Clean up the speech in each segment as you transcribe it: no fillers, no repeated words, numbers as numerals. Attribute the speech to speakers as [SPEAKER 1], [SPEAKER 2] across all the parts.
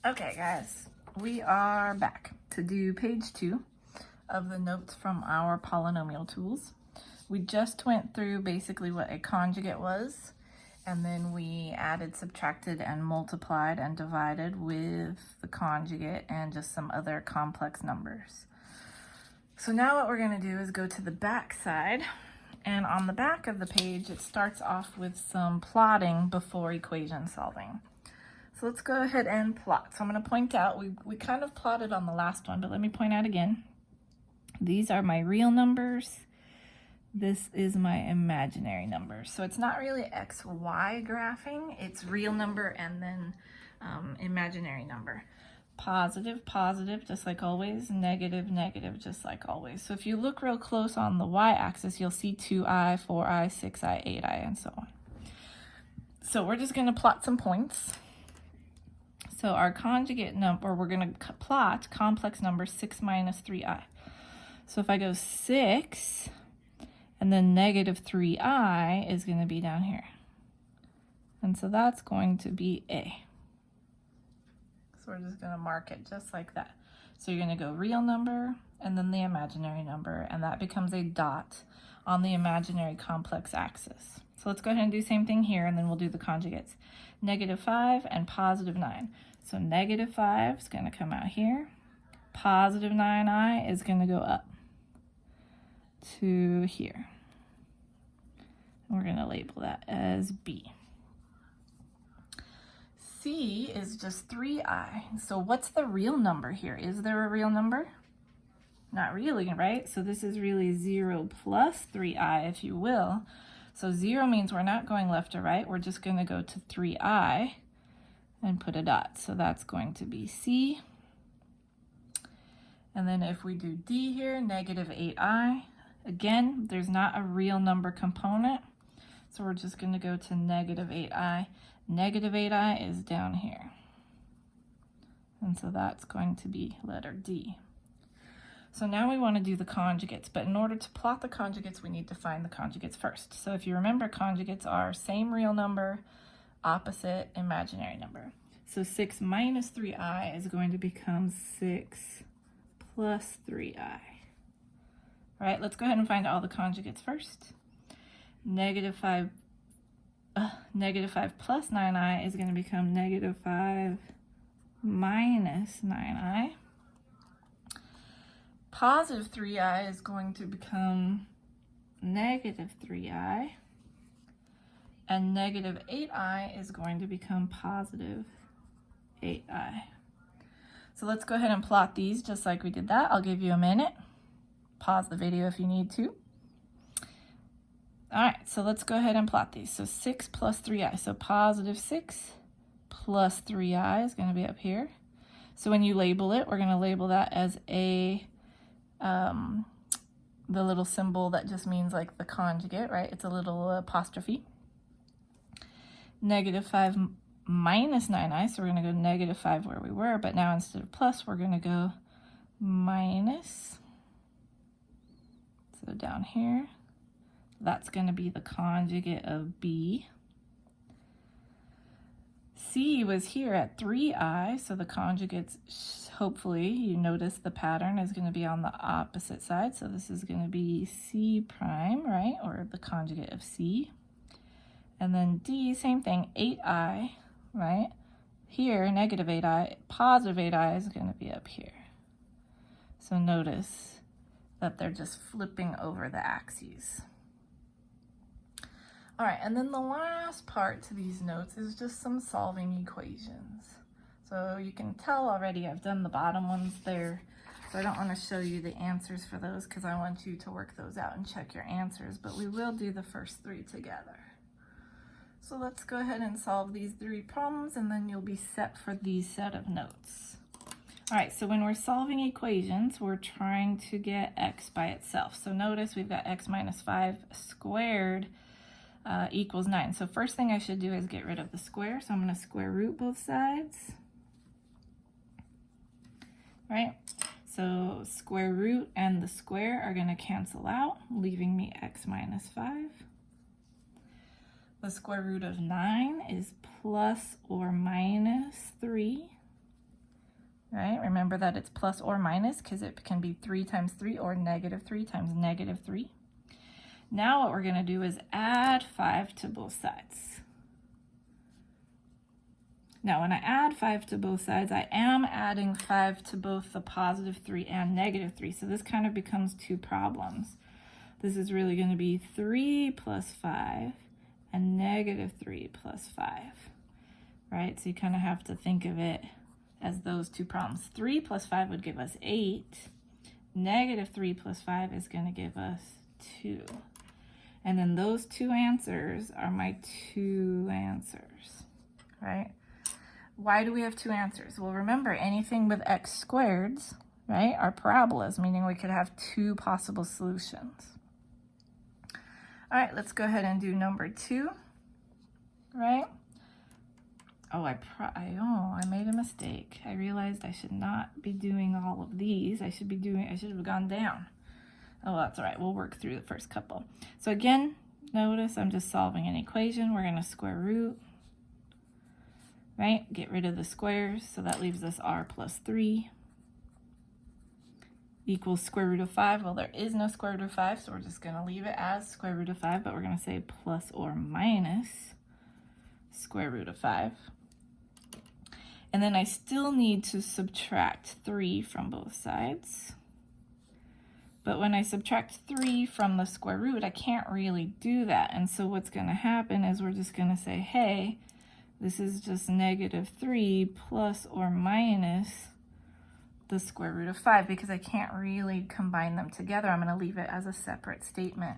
[SPEAKER 1] Okay, guys, we are back to do page 2 of the notes from our polynomial tools. We just went through basically what a conjugate was, and then we added, subtracted, and multiplied and divided with the conjugate and just some other complex numbers. So now what we're going to do is go to the back side, and on the back of the page it starts off with some plotting before equation solving. So let's go ahead and plot. So I'm going to point out, we kind of plotted on the last one, but let me point out again. These are my real numbers. This is my imaginary number. So it's not really XY graphing, it's real number and then imaginary number. Positive, positive, just like always. Negative, negative, just like always. So if you look real close on the Y-axis, you'll see 2i, 4i, 6i, 8i, and so on. So we're just going to plot some points. So our conjugate number, we're going to plot complex number 6 minus 3i. So if I go 6, and then negative 3i is going to be down here. And so that's going to be A. So we're just going to mark it just like that. So you're going to go real number, and then the imaginary number, and that becomes a dot on the imaginary complex axis. So let's go ahead and do the same thing here, and then we'll do the conjugates. Negative 5 and positive 9. So negative 5 is going to come out here. Positive 9i is going to go up to here. We're going to label that as B. C is just 3i. So what's the real number here? Is there a real number? Not really, right? So this is really 0 plus 3i, if you will. So 0 means we're not going left or right. We're just going to go to 3i and put a dot. So that's going to be C. And then if we do D here, negative 8i. Again, there's not a real number component. So we're just going to go to negative 8i. Negative 8i is down here. And so that's going to be letter D. So now we want to do the conjugates, but in order to plot the conjugates, we need to find the conjugates first. So if you remember, conjugates are same real number, opposite imaginary number. So 6 minus 3i is going to become 6 plus 3i. All right, let's go ahead and find all the conjugates first. Negative 5 plus 9i is going to become negative 5 minus 9i. Positive 3i is going to become negative 3i. And negative 8i is going to become positive 8i. So let's go ahead and plot these just like we did that. I'll give you a minute. Pause the video if you need to. All right, so let's go ahead and plot these. So 6 plus 3i. So positive 6 plus 3i is going to be up here. So when you label it, we're going to label that as A, the little symbol that just means like the conjugate, right? It's a little apostrophe. Negative 5 minus 9i, so we're going to go negative 5 where we were, but now instead of plus, we're going to go minus. So down here, that's going to be the conjugate of B. C was here at 3i, so the conjugates, hopefully you notice the pattern is going to be on the opposite side. So this is going to be C prime, right? Or the conjugate of C. And then D, same thing, 8i, right? Here, negative 8i, positive 8i is going to be up here. So notice that they're just flipping over the axes. All right, and then the last part to these notes is just some solving equations. So you can tell already I've done the bottom ones there. So I don't want to show you the answers for those because I want you to work those out and check your answers, but we will do the first 3 together. So let's go ahead and solve these 3 problems and then you'll be set for these set of notes. All right, so when we're solving equations, we're trying to get x by itself. So notice we've got x minus 5 squared equals 9. So first thing I should do is get rid of the square. So I'm going to square root both sides. Right? So square root and the square are going to cancel out, leaving me x minus 5. The square root of 9 is plus or minus 3. right? Remember that it's plus or minus because it can be 3 times 3 or negative 3 times negative 3. Now what we're going to do is add 5 to both sides. Now when I add 5 to both sides, I am adding 5 to both the positive 3 and negative 3. So this kind of becomes two problems. This is really going to be 3 plus 5 and negative 3 plus 5, right? So you kind of have to think of it as those two problems. 3 plus 5 would give us 8. Negative 3 plus 5 is going to give us 2. And then those two answers are my two answers, right? Why do we have two answers? Well, remember, anything with x squareds, right, are parabolas, meaning we could have two possible solutions. All right, let's go ahead and do number 2, right? Oh, I made a mistake. I realized I should not be doing all of these. I should have gone down. Oh, that's all right. We'll work through the first couple. So again, notice I'm just solving an equation. We're going to square root, right? Get rid of the squares. So that leaves us r plus 3 equals square root of 5. Well, there is no square root of 5, so we're just going to leave it as square root of 5, but we're going to say plus or minus square root of 5. And then I still need to subtract 3 from both sides. But when I subtract 3 from the square root, I can't really do that. And so what's going to happen is we're just going to say, hey, this is just negative 3 plus or minus the square root of 5, because I can't really combine them together. I'm going to leave it as a separate statement.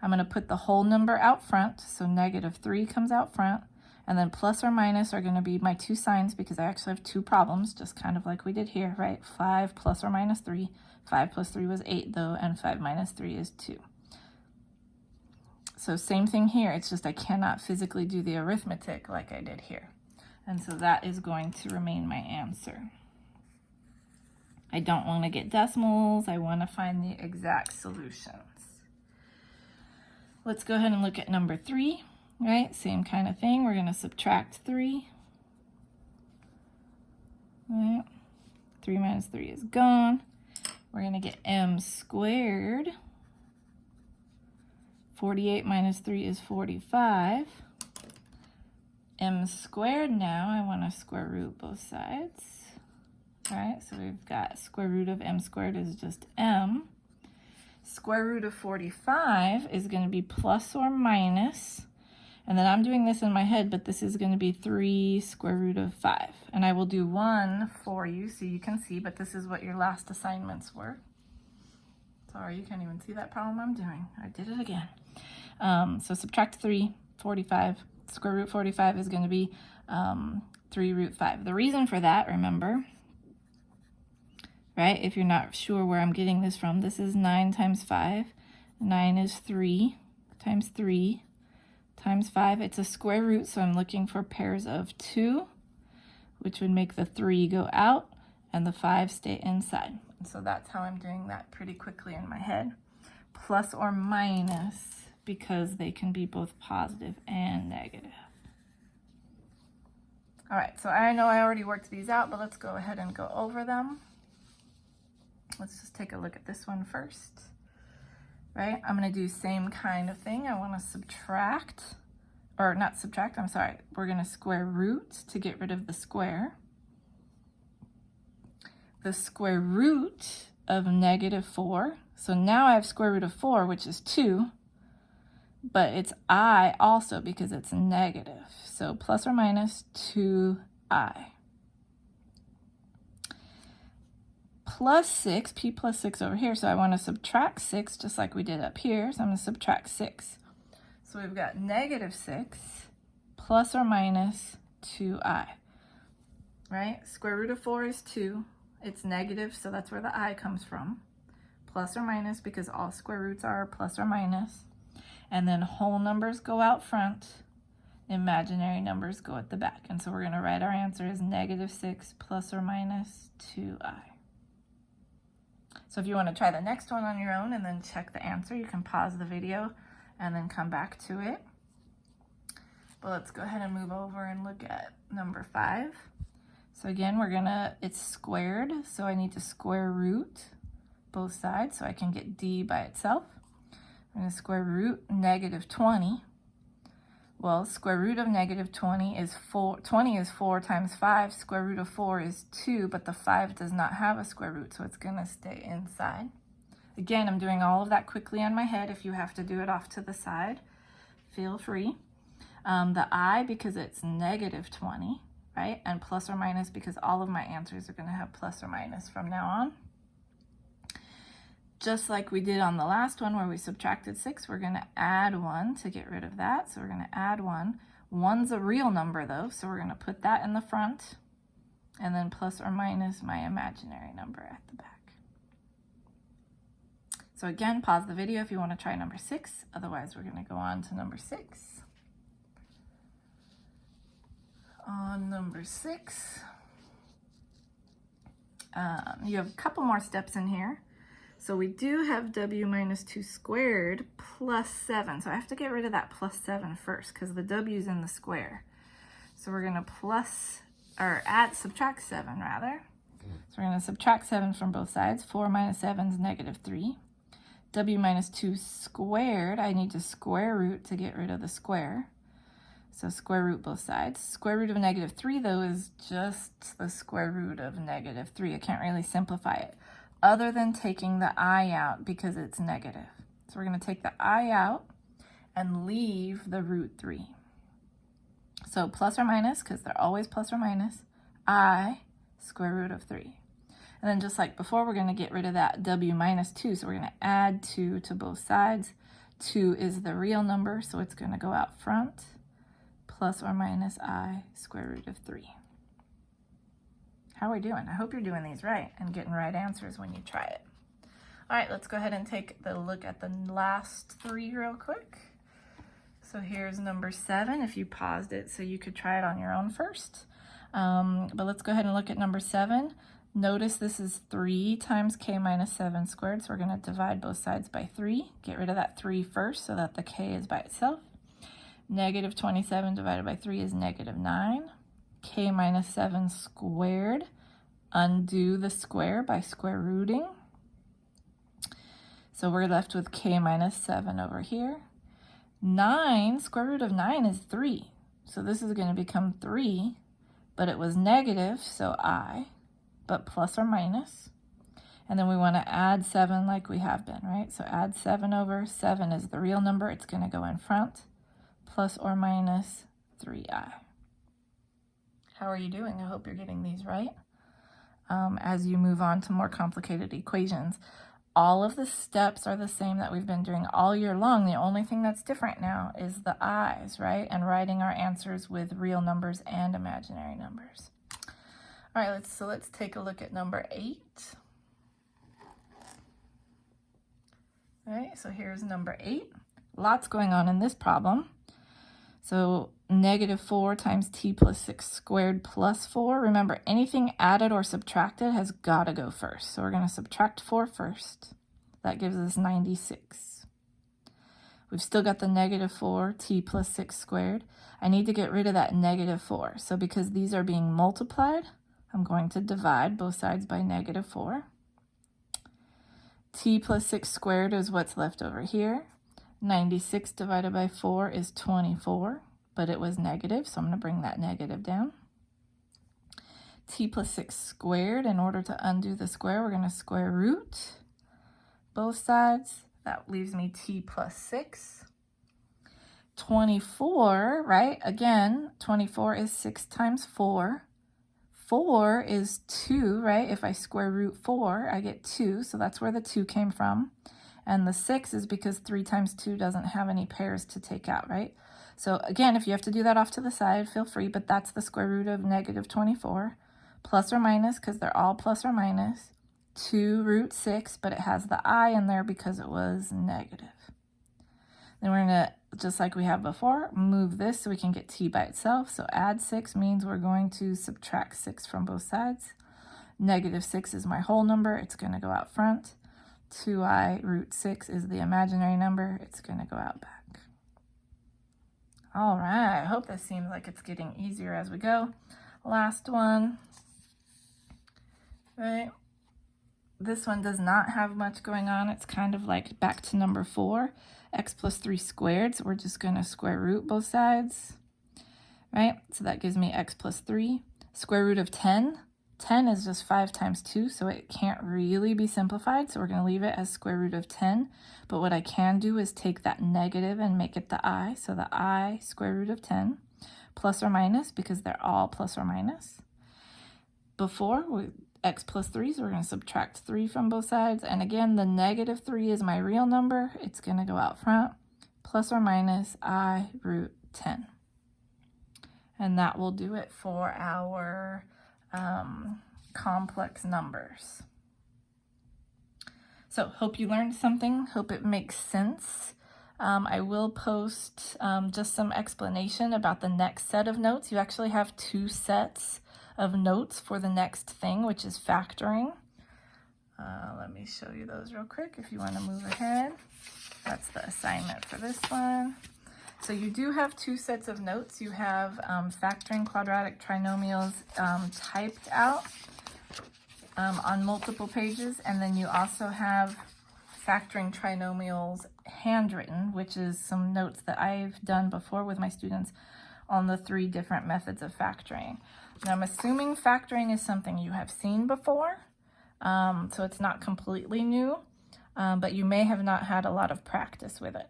[SPEAKER 1] I'm going to put the whole number out front, so negative 3 comes out front, and then plus or minus are going to be my two signs, because I actually have two problems, just kind of like we did here, right? 5 plus or minus 3. 5 plus 3 was 8 though, and 5 minus 3 is 2. So same thing here, it's just I cannot physically do the arithmetic like I did here. And so that is going to remain my answer. I don't want to get decimals, I want to find the exact solutions. Let's go ahead and look at number 3, right? Same kind of thing, we're going to subtract 3. Right. 3 minus 3 is gone. We're going to get m squared. 48 minus 3 is 45. M squared now, I want to square root both sides. All right, so we've got square root of m squared is just m. Square root of 45 is going to be plus or minus, and then I'm doing this in my head, but this is going to be 3 square root of 5. And I will do one for you so you can see, but this is what your last assignments were. Sorry, you can't even see that problem I'm doing. I did it again. So subtract 3, 45. Square root 45 is going to be 3 root 5. The reason for that, remember, right, if you're not sure where I'm getting this from, this is 9 times 5. 9 is 3 times 3 times 5. It's a square root, so I'm looking for pairs of 2, which would make the 3 go out and the 5 stay inside. And so that's how I'm doing that pretty quickly in my head. Plus or minus, because they can be both positive and negative. All right, so I know I already worked these out, but let's go ahead and go over them. Let's just take a look at this one first, right? I'm going to do same kind of thing. I want to subtract, or not subtract, I'm sorry. We're going to square root to get rid of the square. The square root of negative 4. So now I have square root of 4, which is 2, but it's I also because it's negative. So plus or minus 2i. Plus 6, p plus 6 over here, so I want to subtract 6 just like we did up here, so I'm going to subtract 6. So we've got negative 6 plus or minus 2i, right? Square root of 4 is 2. It's negative, so that's where the I comes from. Plus or minus, because all square roots are plus or minus. And then whole numbers go out front, imaginary numbers go at the back. And so we're going to write our answer as negative 6 plus or minus 2i. So if you want to try the next one on your own and then check the answer, you can pause the video and then come back to it. But let's go ahead and move over and look at number 5. So again, it's squared, so I need to square root both sides so I can get d by itself. I'm going to square root negative 20. Well, square root of negative 20 is 4. 20 is 4 times 5. Square root of 4 is 2, but the 5 does not have a square root, so it's going to stay inside. Again, I'm doing all of that quickly on my head. If you have to do it off to the side, feel free. The I, because it's negative 20, right? And plus or minus, because all of my answers are going to have plus or minus from now on. Just like we did on the last one where we subtracted 6, we're going to add 1 to get rid of that. So we're going to add 1. 1's a real number though, so we're going to put that in the front, and then plus or minus my imaginary number at the back. So again, pause the video if you want to try number 6. Otherwise, we're going to go on to number 6. On number 6, you have a couple more steps in here. So we do have w minus 2 squared plus 7. So I have to get rid of that plus 7 first because the w's in the square. So we're going to subtract 7 rather. So we're going to subtract 7 from both sides. 4 minus 7 is negative 3. W minus 2 squared, I need to square root to get rid of the square. So square root both sides. Square root of negative 3 though is just the square root of negative 3. I can't really simplify it, other than taking the I out because it's negative. So we're going to take the I out and leave the root 3. So plus or minus, because they're always plus or minus, I square root of 3. And then just like before, we're going to get rid of that w minus 2. So we're going to add 2 to both sides. 2 is the real number, so it's going to go out front. Plus or minus I square root of 3. How are we doing? I hope you're doing these right and getting right answers when you try it. All right, let's go ahead and take the look at the last 3 real quick. So here's number 7, if you paused it so you could try it on your own first. But let's go ahead and look at number 7. Notice this is 3 times k minus 7 squared, so we're going to divide both sides by 3. Get rid of that 3 first so that the k is by itself. Negative 27 divided by 3 is negative 9. K minus 7 squared. Undo the square by square rooting. So we're left with k minus 7 over here. 9, square root of 9 is 3. So this is going to become 3, but it was negative, so I, but plus or minus. And then we want to add 7 like we have been, right? So add 7 over. 7 is the real number. It's going to go in front. Plus or minus 3i. How are you doing? I hope you're getting these right. As you move on to more complicated equations, all of the steps are the same that we've been doing all year long. The only thing that's different now is the i's, right? And writing our answers with real numbers and imaginary numbers. All right, let's take a look at number 8. All right, so here's number 8. Lots going on in this problem. So negative 4 times t plus 6 squared plus 4. Remember, anything added or subtracted has got to go first. So we're going to subtract 4 first. That gives us 96. We've still got the negative 4 t plus 6 squared. I need to get rid of that negative 4. So because these are being multiplied, I'm going to divide both sides by negative 4. T plus 6 squared is what's left over here. 96 divided by 4 is 24, but it was negative, so I'm going to bring that negative down. T plus 6 squared, in order to undo the square, we're going to square root both sides. That leaves me t plus 6. 24, right? Again, 24 is 6 times 4. 4 is 2, right? If I square root 4, I get 2, so that's where the 2 came from. And the 6 is because 3 times 2 doesn't have any pairs to take out, right? So again, if you have to do that off to the side, feel free, but that's the square root of negative 24. Plus or minus, because they're all plus or minus. 2 root 6, but it has the I in there because it was negative. Then we're going to, just like we have before, move this so we can get t by itself. So add 6 means we're going to subtract 6 from both sides. Negative 6 is my whole number. It's going to go out front. 2i root 6 is the imaginary number. It's going to go out back. All right, I hope this seems like it's getting easier as we go. Last one. right? This one does not have much going on. It's kind of like back to number 4, x plus 3 squared. So we're just going to square root both sides, right? So that gives me x plus 3. Square root of 10. 10 is just 5 times 2, so it can't really be simplified. So we're going to leave it as square root of 10. But what I can do is take that negative and make it the I. So the I square root of 10, plus or minus, because they're all plus or minus. Before, x plus 3, so we're going to subtract 3 from both sides. And again, the negative 3 is my real number. It's going to go out front, plus or minus I root 10. And that will do it for our complex numbers. So hope you learned something. Hope it makes sense. I will post just some explanation about the next set of notes. You actually have 2 sets of notes for the next thing, which is factoring. Let me show you those real quick if you want to move ahead. That's the assignment for this one. So you do have 2 sets of notes. You have factoring quadratic trinomials typed out on multiple pages, and then you also have factoring trinomials handwritten, which is some notes that I've done before with my students on the 3 different methods of factoring. Now I'm assuming factoring is something you have seen before, so it's not completely new, but you may have not had a lot of practice with it.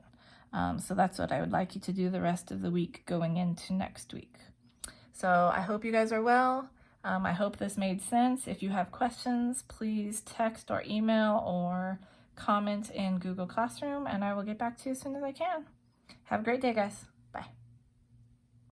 [SPEAKER 1] So that's what I would like you to do the rest of the week going into next week. So I hope you guys are well. I hope this made sense. If you have questions, please text or email or comment in Google Classroom, and I will get back to you as soon as I can. Have a great day, guys. Bye.